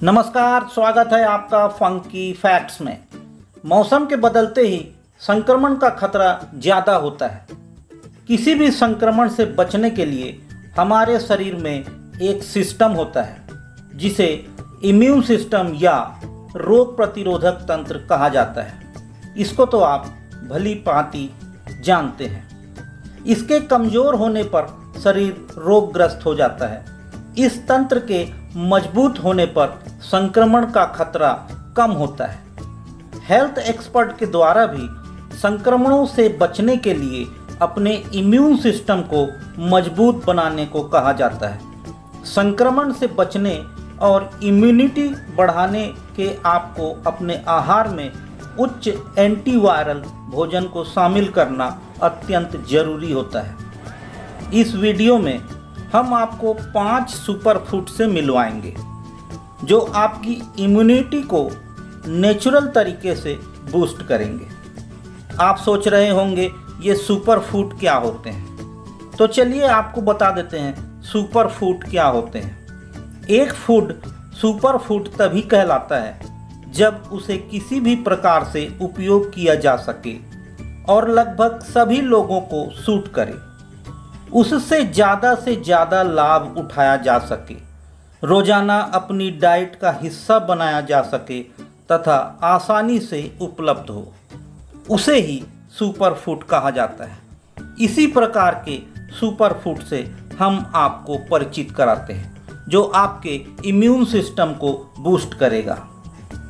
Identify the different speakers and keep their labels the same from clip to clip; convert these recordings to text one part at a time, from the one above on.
Speaker 1: नमस्कार, स्वागत है आपका फंकी फैक्ट्स में। मौसम के बदलते ही संक्रमण का खतरा ज़्यादा होता है। किसी भी संक्रमण से बचने के लिए हमारे शरीर में एक सिस्टम होता है जिसे इम्यून सिस्टम या रोग प्रतिरोधक तंत्र कहा जाता है। इसको तो आप भली भांति जानते हैं। इसके कमज़ोर होने पर शरीर रोगग्रस्त हो जाता है। इस तंत्र के मजबूत होने पर संक्रमण का खतरा कम होता है। हेल्थ एक्सपर्ट के द्वारा भी संक्रमणों से बचने के लिए अपने इम्यून सिस्टम को मजबूत बनाने को कहा जाता है। संक्रमण से बचने और इम्यूनिटी बढ़ाने के आपको अपने आहार में उच्च एंटीवायरल भोजन को शामिल करना अत्यंत जरूरी होता है। इस वीडियो में हम आपको 5 सुपर फूड से मिलवाएंगे जो आपकी इम्यूनिटी को नेचुरल तरीके से बूस्ट करेंगे। आप सोच रहे होंगे ये सुपर फूड क्या होते हैं, तो चलिए आपको बता देते हैं सुपर फूड क्या होते हैं। एक फूड सुपर फूड तभी कहलाता है जब उसे किसी भी प्रकार से उपयोग किया जा सके और लगभग सभी लोगों को सूट करे, उससे ज़्यादा लाभ उठाया जा सके, रोज़ाना अपनी डाइट का हिस्सा बनाया जा सके तथा आसानी से उपलब्ध हो, उसे ही सुपर फूड कहा जाता है। इसी प्रकार के सुपर फूड से हम आपको परिचित कराते हैं जो आपके इम्यून सिस्टम को बूस्ट करेगा।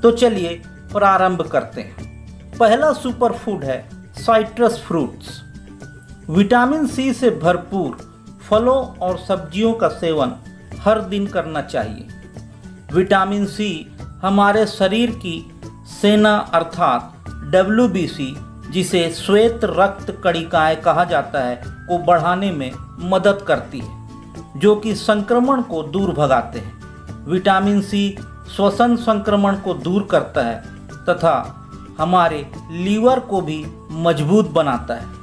Speaker 1: तो चलिए प्रारंभ करते हैं। पहला सुपर फूड है साइट्रस फ्रूट्स। विटामिन सी से भरपूर फलों और सब्जियों का सेवन हर दिन करना चाहिए। विटामिन सी हमारे शरीर की सेना अर्थात WBC, जिसे श्वेत रक्त कणिकाएं कहा जाता है, को बढ़ाने में मदद करती है जो कि संक्रमण को दूर भगाते हैं। विटामिन सी श्वसन संक्रमण को दूर करता है तथा हमारे लीवर को भी मजबूत बनाता है।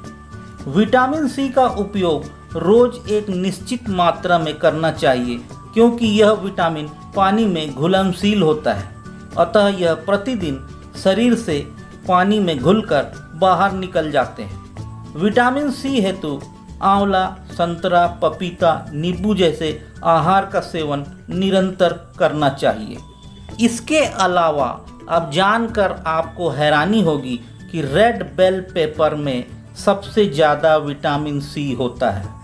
Speaker 1: विटामिन सी का उपयोग रोज एक निश्चित मात्रा में करना चाहिए क्योंकि यह विटामिन पानी में घुलनशील होता है, अतः यह प्रतिदिन शरीर से पानी में घुलकर बाहर निकल जाते हैं। विटामिन सी हेतु आंवला, संतरा, पपीता, नींबू जैसे आहार का सेवन निरंतर करना चाहिए। इसके अलावा अब जानकर आपको हैरानी होगी कि रेड बेल पेपर में सबसे ज़्यादा विटामिन सी होता है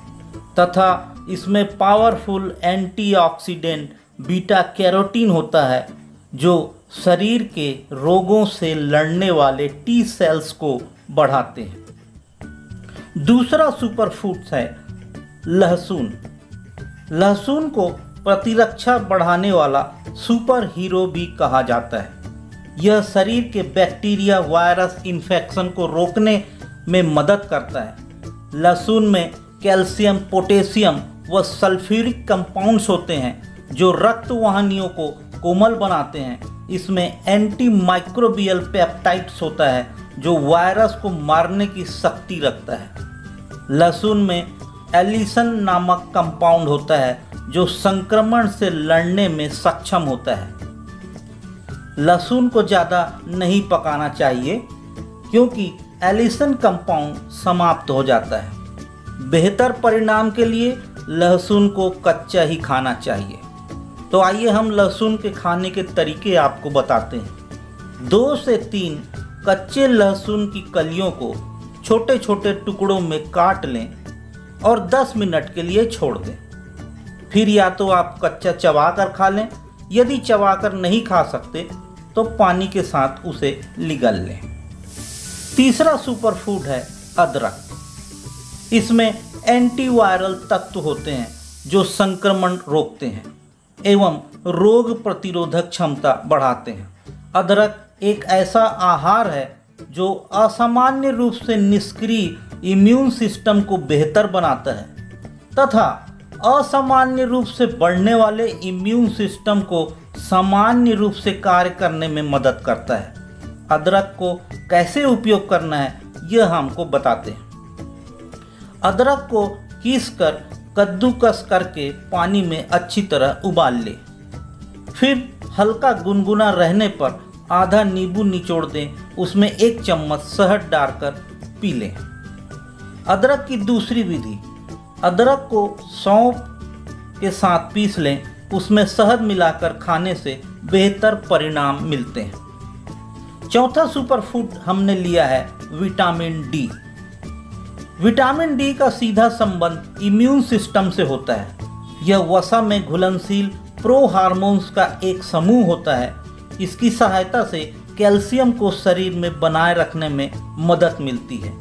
Speaker 1: तथा इसमें पावरफुल एंटीऑक्सीडेंट बीटा कैरोटीन होता है जो शरीर के रोगों से लड़ने वाले टी सेल्स को बढ़ाते हैं। दूसरा सुपर फूड है लहसुन। लहसुन को प्रतिरक्षा बढ़ाने वाला सुपर हीरो भी कहा जाता है। यह शरीर के बैक्टीरिया, वायरस, इन्फेक्शन को रोकने में मदद करता है। लहसुन में कैल्शियम, पोटेशियम व सल्फ्यूरिक कंपाउंड्स होते हैं जो रक्त वाहिनियों को कोमल बनाते हैं। इसमें एंटी माइक्रोबियल पेप्टाइड्स होता है जो वायरस को मारने की शक्ति रखता है। लहसुन में एलिसन नामक कंपाउंड होता है जो संक्रमण से लड़ने में सक्षम होता है। लहसुन को ज़्यादा नहीं पकाना चाहिए क्योंकि एलिसन कंपाउंड समाप्त हो जाता है। बेहतर परिणाम के लिए लहसुन को कच्चा ही खाना चाहिए। तो आइए हम लहसुन के खाने के तरीके आपको बताते हैं। 2 से 3 कच्चे लहसुन की कलियों को छोटे छोटे टुकड़ों में काट लें और 10 मिनट के लिए छोड़ दें। फिर या तो आप कच्चा चबाकर खा लें, यदि चबाकर नहीं खा सकते तो पानी के साथ उसे निगल लें। तीसरा सुपर फूड है अदरक। इसमें एंटीवायरल तत्व होते हैं जो संक्रमण रोकते हैं एवं रोग प्रतिरोधक क्षमता बढ़ाते हैं। अदरक एक ऐसा आहार है जो असामान्य रूप से निष्क्रिय इम्यून सिस्टम को बेहतर बनाता है तथा असामान्य रूप से बढ़ने वाले इम्यून सिस्टम को सामान्य रूप से कार्य करने में मदद करता है। अदरक को कैसे उपयोग करना है यह हमको बताते हैं। अदरक को पीसकर कद्दूकस करके पानी में अच्छी तरह उबाल ले, फिर हल्का गुनगुना रहने पर आधा नींबू निचोड़ दें, उसमें 1 चम्मच शहद डालकर पी लें। अदरक की दूसरी विधि, अदरक को सौंफ के साथ पीस लें, उसमें शहद मिलाकर खाने से बेहतर परिणाम मिलते हैं। चौथा सुपरफूड हमने लिया है विटामिन डी। विटामिन डी का सीधा संबंध इम्यून सिस्टम से होता है। यह वसा में घुलनशील प्रो हार्मोन्स का एक समूह होता है। इसकी सहायता से कैल्शियम को शरीर में बनाए रखने में मदद मिलती है,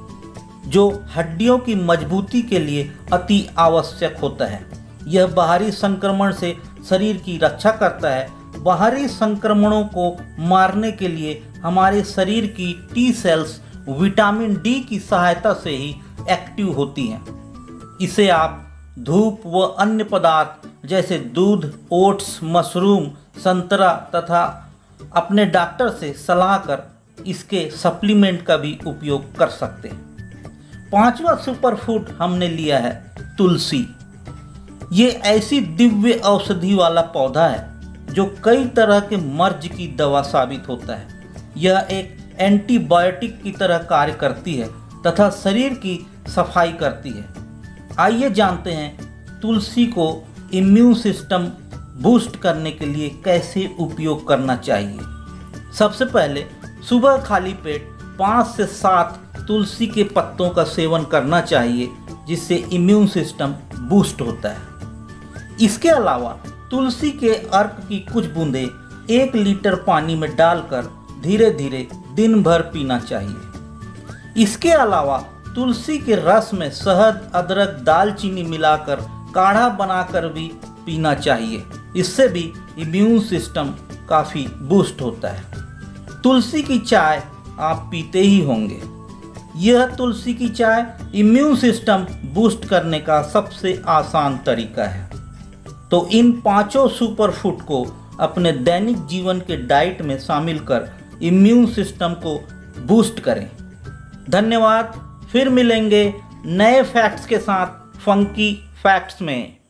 Speaker 1: जो हड्डियों की मजबूती के लिए अति आवश्यक होता है। यह बाहरी संक्रमण से शरीर की रक्षा करता है। बाहरी संक्रमणों को मारने के लिए हमारे शरीर की टी सेल्स विटामिन डी की सहायता से ही एक्टिव होती हैं। इसे आप धूप व अन्य पदार्थ जैसे दूध, ओट्स, मशरूम, संतरा तथा अपने डॉक्टर से सलाह कर इसके सप्लीमेंट का भी उपयोग कर सकते हैं। पांचवा सुपरफूड हमने लिया है तुलसी। ये ऐसी दिव्य औषधि वाला पौधा है जो कई तरह के मर्ज की दवा साबित होता है। यह एक एंटीबायोटिक की तरह कार्य करती है तथा शरीर की सफाई करती है। आइए जानते हैं तुलसी को इम्यून सिस्टम बूस्ट करने के लिए कैसे उपयोग करना चाहिए। सबसे पहले सुबह खाली पेट 5 से 7 तुलसी के पत्तों का सेवन करना चाहिए, जिससे इम्यून सिस्टम बूस्ट होता है। इसके अलावा तुलसी के अर्क की कुछ बूंदें 1 लीटर पानी में डालकर धीरे धीरे दिन भर पीना चाहिए। इसके अलावा तुलसी के रस में शहद, अदरक, दालचीनी मिलाकर काढ़ा बनाकर भी पीना चाहिए। इससे भी इम्यून सिस्टम काफ़ी बूस्ट होता है। तुलसी की चाय आप पीते ही होंगे। यह तुलसी की चाय इम्यून सिस्टम बूस्ट करने का सबसे आसान तरीका है। तो इन 5 सुपरफूड को अपने दैनिक जीवन के डाइट में शामिल कर इम्यून सिस्टम को बूस्ट करें। धन्यवाद। फिर मिलेंगे नए फैक्ट्स के साथ फंकी फैक्ट्स में।